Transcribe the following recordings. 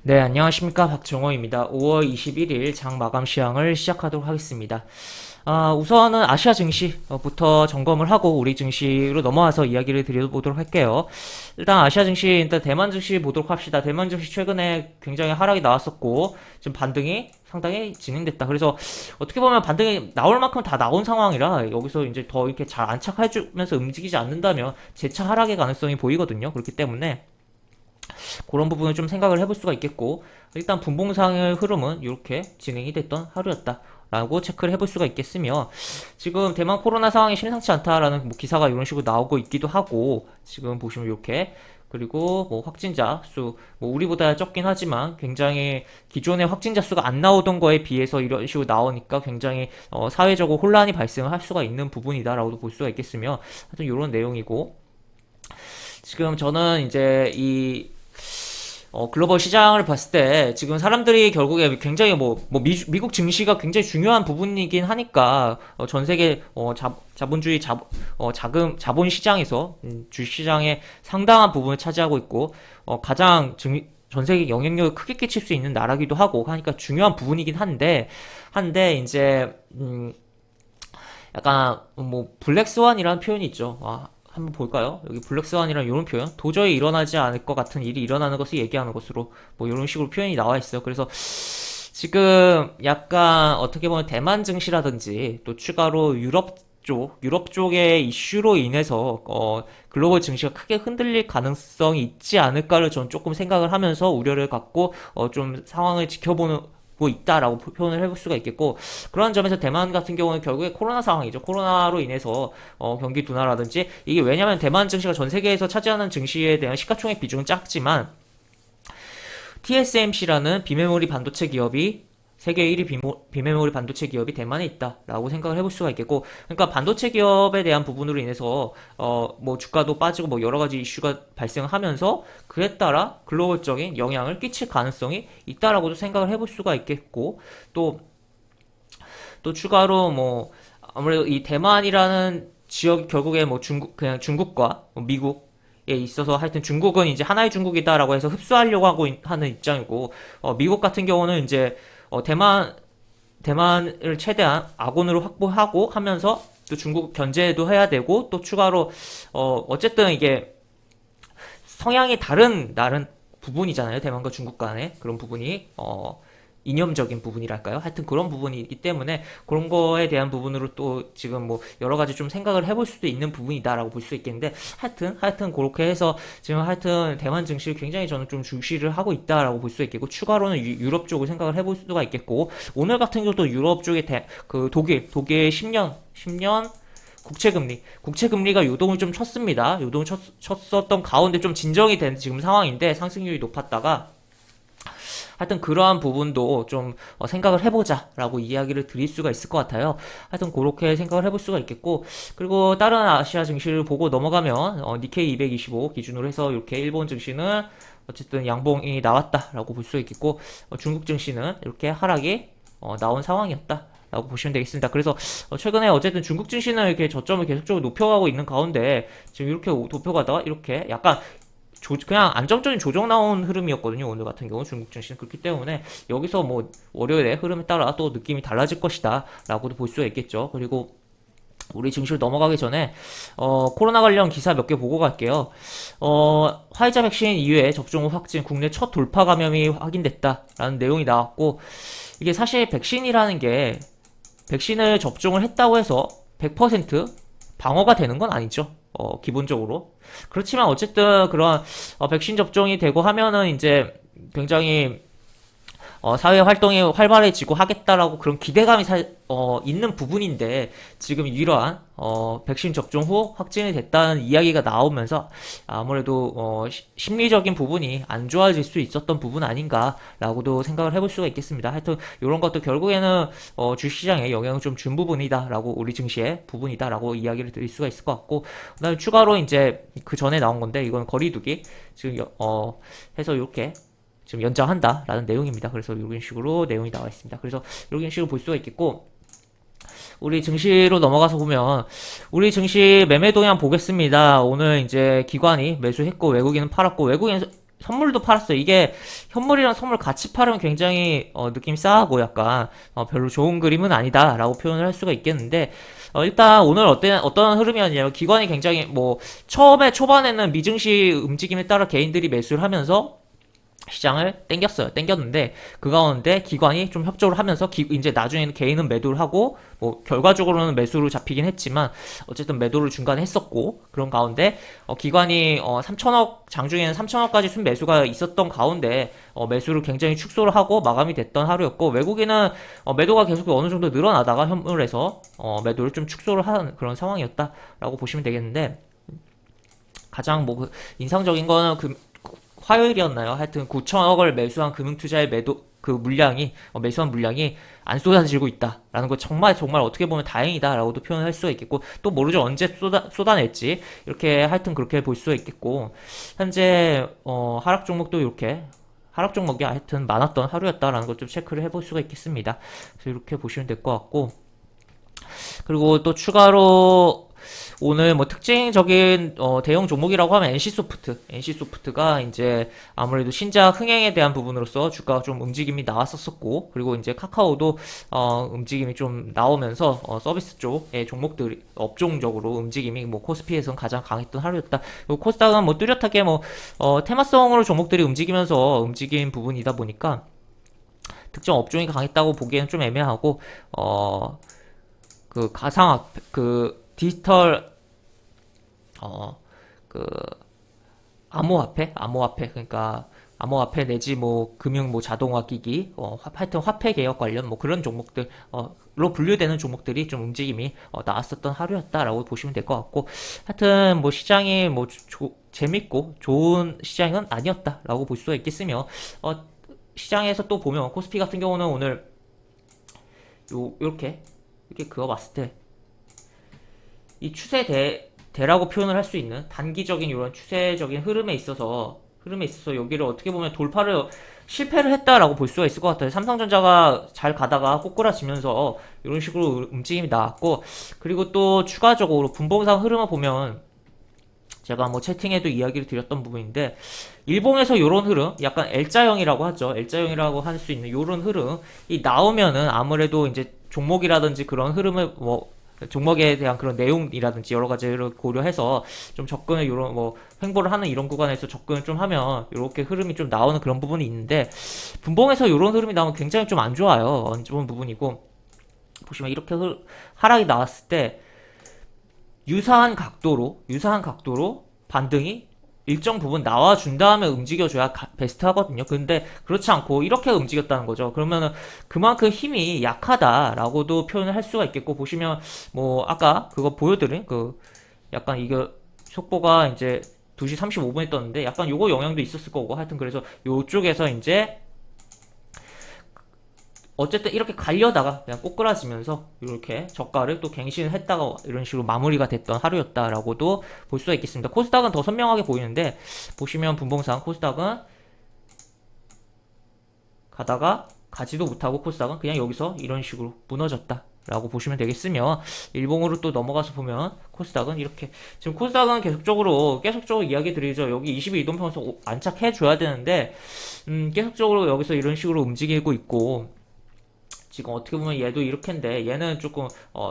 네, 안녕하십니까. 박정호입니다. 5월 21일 장 마감 시황을 시작하도록 하겠습니다. 우선은 아시아 증시부터 점검을 하고 우리 증시로 넘어와서 이야기를 드려보도록 할게요. 일단 아시아 증시, 일단 대만 증시 보도록 합시다. 대만 증시 최근에 굉장히 하락이 나왔었고, 지금 반등이 상당히 진행됐다. 그래서 어떻게 보면 반등이 나올 만큼 다 나온 상황이라 여기서 이제 더 이렇게 잘 안착해주면서 움직이지 않는다면 재차 하락의 가능성이 보이거든요. 그렇기 때문에 그런 부분을 좀 생각을 해볼 수가 있겠고, 일단 분봉상의 흐름은 이렇게 진행이 됐던 하루였다 라고 체크를 해볼 수가 있겠으며, 지금 대만 코로나 상황이 심상치 않다라는 뭐 기사가 이런 식으로 나오고 있기도 하고, 지금 보시면 이렇게, 그리고 뭐 확진자 수, 뭐 우리보다 적긴 하지만 굉장히 기존의 확진자 수가 안 나오던 거에 비해서 이런 식으로 나오니까 굉장히 사회적으로 혼란이 발생을 할 수가 있는 부분이다라고도 볼 수가 있겠으며, 하여튼 이런 내용이고, 지금 저는 이제 이 글로벌 시장을 봤을 때 지금 사람들이 결국에 굉장히 미국 증시가 굉장히 중요한 부분이긴 하니까 전 세계 자본주의 자본 시장에서 주식 시장의 상당한 부분을 차지하고 있고 가장 전 세계 영향력을 크게 끼칠 수 있는 나라기도 하고 하니까 중요한 부분이긴 한데 이제 약간 뭐 블랙스완이라는 표현이 있죠. 한번 볼까요? 여기 블랙스완이라는 이런 표현, 도저히 일어나지 않을 것 같은 일이 일어나는 것을 얘기하는 것으로 뭐 이런 식으로 표현이 나와 있어요. 그래서 지금 약간 어떻게 보면 대만 증시라든지 또 추가로 유럽 쪽의 이슈로 인해서 글로벌 증시가 크게 흔들릴 가능성이 있지 않을까를 전 조금 생각을 하면서 우려를 갖고 좀 상황을 지켜보는 고 있다라고 표현을 해볼 수가 있겠고, 그런 점에서 대만 같은 경우는 결국에 코로나 상황이죠. 코로나로 인해서 경기 둔화라든지, 이게 왜냐면 대만 증시가 전 세계에서 차지하는 증시에 대한 시가총액 비중은 작지만 TSMC라는 비메모리 반도체 기업이 세계 1위 비메모리 반도체 기업이 대만에 있다라고 생각을 해볼 수가 있겠고, 그러니까 반도체 기업에 대한 부분으로 인해서 뭐 주가도 빠지고 뭐 여러 가지 이슈가 발생하면서 그에 따라 글로벌적인 영향을 끼칠 가능성이 있다라고도 생각을 해볼 수가 있겠고, 또 추가로 뭐 아무래도 이 대만이라는 지역 결국에 뭐 그냥 중국과 뭐 미국 에 있어서 하여튼 중국은 이제 하나의 중국이다라고 해서 흡수하려고 하는 입장이고, 미국 같은 경우는 이제 대만을 최대한 아군으로 확보하고 하면서 또 중국 견제도 해야 되고, 또 추가로 어쨌든 이게 성향이 다른 부분이잖아요. 대만과 중국 간의 그런 부분이 이념적인 부분이랄까요? 하여튼 그런 부분이기 때문에 그런 거에 대한 부분으로 또 지금 뭐 여러 가지 좀 생각을 해볼 수도 있는 부분이다라고 볼 수 있겠는데, 하여튼 그렇게 해서 지금 하여튼 대만 증시를 굉장히 저는 좀 주시를 하고 있다라고 볼 수 있겠고, 추가로는 유럽 쪽을 생각을 해볼 수가 있겠고, 오늘 같은 경우도 유럽 쪽에 그 독일 10년 국채금리가 요동을 좀 쳤습니다. 요동을 쳤었던 가운데 좀 진정이 된 지금 상황인데 상승률이 높았다가, 하여튼 그러한 부분도 좀 생각을 해보자라고 이야기를 드릴 수가 있을 것 같아요. 하여튼 그렇게 생각을 해볼 수가 있겠고, 그리고 다른 아시아 증시를 보고 넘어가면 니케이 225 기준으로 해서 이렇게 일본 증시는 어쨌든 양봉이 나왔다라고 볼 수 있겠고, 중국 증시는 이렇게 하락이 나온 상황이었다 라고 보시면 되겠습니다. 그래서 최근에 어쨌든 중국 증시는 이렇게 저점을 계속적으로 높여가고 있는 가운데 지금 이렇게 높여가다가 이렇게 약간 그냥 안정적인 조정 나온 흐름이었거든요. 오늘 같은 경우 중국 증시는. 그렇기 때문에 여기서 뭐 월요일에 흐름에 따라 또 느낌이 달라질 것이다 라고도 볼 수가 있겠죠. 그리고 우리 증시로 넘어가기 전에 코로나 관련 기사 몇 개 보고 갈게요. 화이자 백신 이외에 접종 후 확진 국내 첫 돌파 감염이 확인됐다라는 내용이 나왔고, 이게 사실 백신이라는 게 백신을 접종을 했다고 해서 100% 방어가 되는 건 아니죠. 기본적으로. 그렇지만 어쨌든 그런 백신 접종이 되고 하면은 이제 굉장히 사회 활동이 활발해지고 하겠다라고 그런 기대감이 있는 부분인데, 지금 이러한 백신 접종 후 확진이 됐다는 이야기가 나오면서 아무래도 심리적인 부분이 안 좋아질 수 있었던 부분 아닌가라고도 생각을 해볼 수가 있겠습니다. 하여튼 이런 것도 결국에는 주식시장에 영향을 좀 준 부분이다라고, 우리 증시의 부분이다라고 이야기를 드릴 수가 있을 것 같고, 그다음에 추가로 이제 그 전에 나온 건데, 이건 거리두기 지금 해서 이렇게 지금 연장한다라는 내용입니다. 그래서 이런 식으로 내용이 나와 있습니다. 그래서 이런 식으로 볼 수가 있겠고, 우리 증시로 넘어가서 보면 우리 증시 매매 동향 보겠습니다. 오늘 이제 기관이 매수했고 외국인은 팔았고, 선물도 팔았어요. 이게 현물이랑 선물 같이 팔으면 굉장히 느낌 싸하고 약간 별로 좋은 그림은 아니다라고 표현을 할 수가 있겠는데 일단 오늘 어떤 흐름이었냐면 기관이 굉장히 뭐 처음에 초반에는 미증시 움직임에 따라 개인들이 매수를 하면서 시장을 땡겼는데 그 가운데 기관이 좀 협조를 하면서 이제 나중에는 개인은 매도를 하고 뭐 결과적으로는 매수로 잡히긴 했지만 어쨌든 매도를 중간에 했었고 그런 가운데 기관이 3천억 장중에는 3천억까지 순매수가 있었던 가운데 매수를 굉장히 축소를 하고 마감이 됐던 하루였고 외국인은 매도가 계속 어느 정도 늘어나다가 현물에서 매도를 좀 축소를 하는 그런 상황이었다라고 보시면 되겠는데 가장 뭐 인상적인 거는 화요일이었나요? 하여튼 9천억을 매수한 금융투자의 매수한 물량이 안 쏟아지고 있다라는 거 정말 정말 어떻게 보면 다행이다라고도 표현할 수가 있겠고 또 모르죠 언제 쏟아낼지 이렇게 하여튼 그렇게 볼 수가 있겠고 현재 하락 종목도 이렇게 하락 종목이 하여튼 많았던 하루였다라는 걸 좀 체크를 해볼 수가 있겠습니다. 그래서 이렇게 보시면 될 것 같고 그리고 또 추가로 오늘 뭐 특징적인 대형 종목이라고 하면 NC소프트가 이제 아무래도 신작 흥행에 대한 부분으로서 주가가 좀 움직임이 나왔었고 그리고 이제 카카오도 움직임이 좀 나오면서 서비스 쪽의 종목들이 업종적으로 움직임이 뭐 코스피에선 가장 강했던 하루였다. 그리고 코스닥은 뭐 뚜렷하게 뭐 테마성으로 종목들이 움직이면서 움직인 부분이다 보니까 특정 업종이 강했다고 보기에는 좀 애매하고 그 가상화폐 디지털 그 암호화폐 그러니까 암호화폐 내지 뭐 금융 뭐 자동화 기기 하여튼 화폐 개혁 관련 뭐 그런 종목들로 분류되는 종목들이 좀 움직임이 나왔었던 하루였다라고 보시면 될 것 같고 하여튼 뭐 시장이 뭐 재밌고 좋은 시장은 아니었다라고 볼 수가 있겠으며 시장에서 또 보면 코스피 같은 경우는 오늘 이렇게 그어봤을 때 이 추세대라고 표현을 할 수 있는 단기적인 이런 추세적인 흐름에 있어서 여기를 어떻게 보면 돌파를 실패를 했다라고 볼 수가 있을 것 같아요. 삼성전자가 잘 가다가 꼬꾸라지면서 이런 식으로 움직임이 나왔고 그리고 또 추가적으로 분봉상 흐름을 보면 제가 뭐 채팅에도 이야기를 드렸던 부분인데 일봉에서 이런 흐름 약간 L자형이라고 하죠. L자형이라고 할 수 있는 이런 흐름이 나오면은 아무래도 이제 종목이라든지 그런 흐름을 뭐 종목에 대한 그런 내용이라든지 여러 가지를 고려해서 좀 접근을 이런 뭐 횡보를 하는 이런 구간에서 접근을 좀 하면 이렇게 흐름이 좀 나오는 그런 부분이 있는데 분봉에서 이런 흐름이 나오면 굉장히 좀 안 좋아요. 안 좋은 부분이고 보시면 이렇게 하락이 나왔을 때 유사한 각도로 반등이 일정 부분 나와준 다음에 움직여줘야 베스트 하거든요. 근데 그렇지 않고 이렇게 움직였다는 거죠. 그러면은 그만큼 힘이 약하다라고도 표현을 할 수가 있겠고 보시면 뭐 아까 그거 보여드린 약간 이거 속보가 이제 2시 35분에 떴는데 약간 요거 영향도 있었을 거고 하여튼 그래서 요쪽에서 이제 어쨌든 이렇게 가려다가 그냥 꼬꾸라지면서 이렇게 저가를 또 갱신을 했다가 이런 식으로 마무리가 됐던 하루였다라고도 볼 수가 있겠습니다. 코스닥은 더 선명하게 보이는데 보시면 분봉상 코스닥은 가다가 가지도 못하고 코스닥은 그냥 여기서 이런 식으로 무너졌다 라고 보시면 되겠으며 일봉으로 또 넘어가서 보면 코스닥은 이렇게 지금 코스닥은 계속적으로 이야기 드리죠. 여기 22이동평선 안착해 줘야 되는데 계속적으로 여기서 이런 식으로 움직이고 있고 지금 어떻게 보면 얘도 이렇게인데 얘는 조금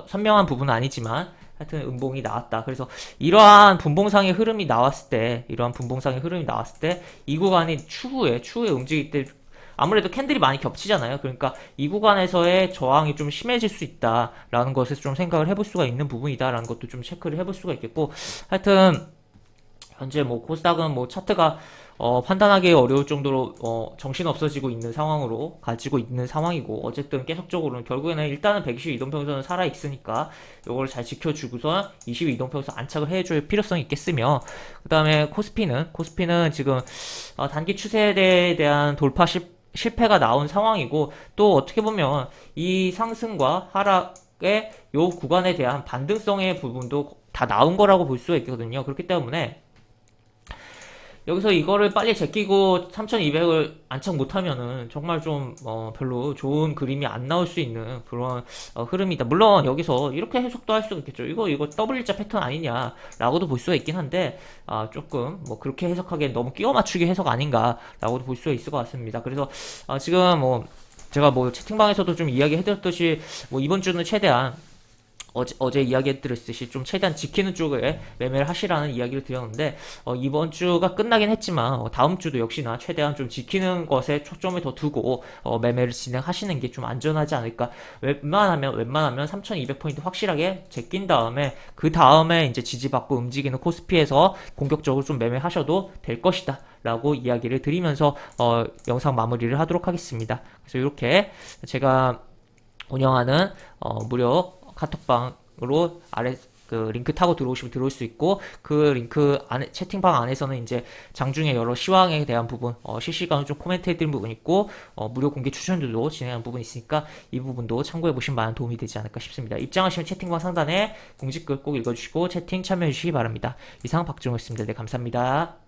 선명한 부분은 아니지만 하여튼 음봉이 나왔다. 그래서 이러한 분봉상의 흐름이 나왔을 때 이 구간이 추후에 움직일 때 아무래도 캔들이 많이 겹치잖아요. 그러니까 이 구간에서의 저항이 좀 심해질 수 있다라는 것에서 좀 생각을 해볼 수가 있는 부분이다라는 것도 좀 체크를 해볼 수가 있겠고 하여튼 현재 뭐 코스닥은 뭐 차트가 판단하기 어려울 정도로 정신 없어지고 있는 상황으로 가지고 있는 상황이고 어쨌든 계속적으로는 결국에는 일단은 122이동평선은 살아있으니까 이걸 잘 지켜주고서 22이동평선 안착을 해줄 필요성이 있겠으며 그 다음에 코스피는 지금 단기 추세에 대한 돌파 실패가 나온 상황이고 또 어떻게 보면 이 상승과 하락의 요 구간에 대한 반등성의 부분도 다 나온 거라고 볼 수가 있거든요. 그렇기 때문에 여기서 이거를 빨리 제끼고 3200을 안착 못하면은 정말 좀 별로 좋은 그림이 안 나올 수 있는 그런 흐름이다. 물론 여기서 이렇게 해석도 할 수가 있겠죠. 이거 더블 일자 패턴 아니냐라고도 볼 수가 있긴 한데 조금 뭐 그렇게 해석하기엔 너무 끼워 맞추기 해석 아닌가라고도 볼 수가 있을 것 같습니다. 그래서 지금 뭐 제가 뭐 채팅방에서도 좀 이야기해드렸듯이 뭐 이번 주는 최대한 어제 이야기해드렸듯이 좀 최대한 지키는 쪽에 매매를 하시라는 이야기를 드렸는데 이번 주가 끝나긴 했지만 다음 주도 역시나 최대한 좀 지키는 것에 초점을 더 두고 매매를 진행하시는 게 좀 안전하지 않을까. 웬만하면 3200포인트 확실하게 제낀 다음에 그 다음에 이제 지지받고 움직이는 코스피에서 공격적으로 좀 매매하셔도 될 것이다 라고 이야기를 드리면서 영상 마무리를 하도록 하겠습니다. 그래서 이렇게 제가 운영하는 무료 카톡방으로 아래 그 링크 타고 들어오시면 들어올 수 있고, 그 링크 안에 채팅방 안에서는 이제 장중에 여러 시황에 대한 부분 실시간으로 좀 코멘트 해드린 부분 있고 무료 공개 추천들도 진행한 부분 있으니까 이 부분도 참고해 보시면 많은 도움이 되지 않을까 싶습니다. 입장하시면 채팅방 상단에 공지글 꼭 읽어주시고 채팅 참여해 주시기 바랍니다. 이상 박준호였습니다. 네, 감사합니다.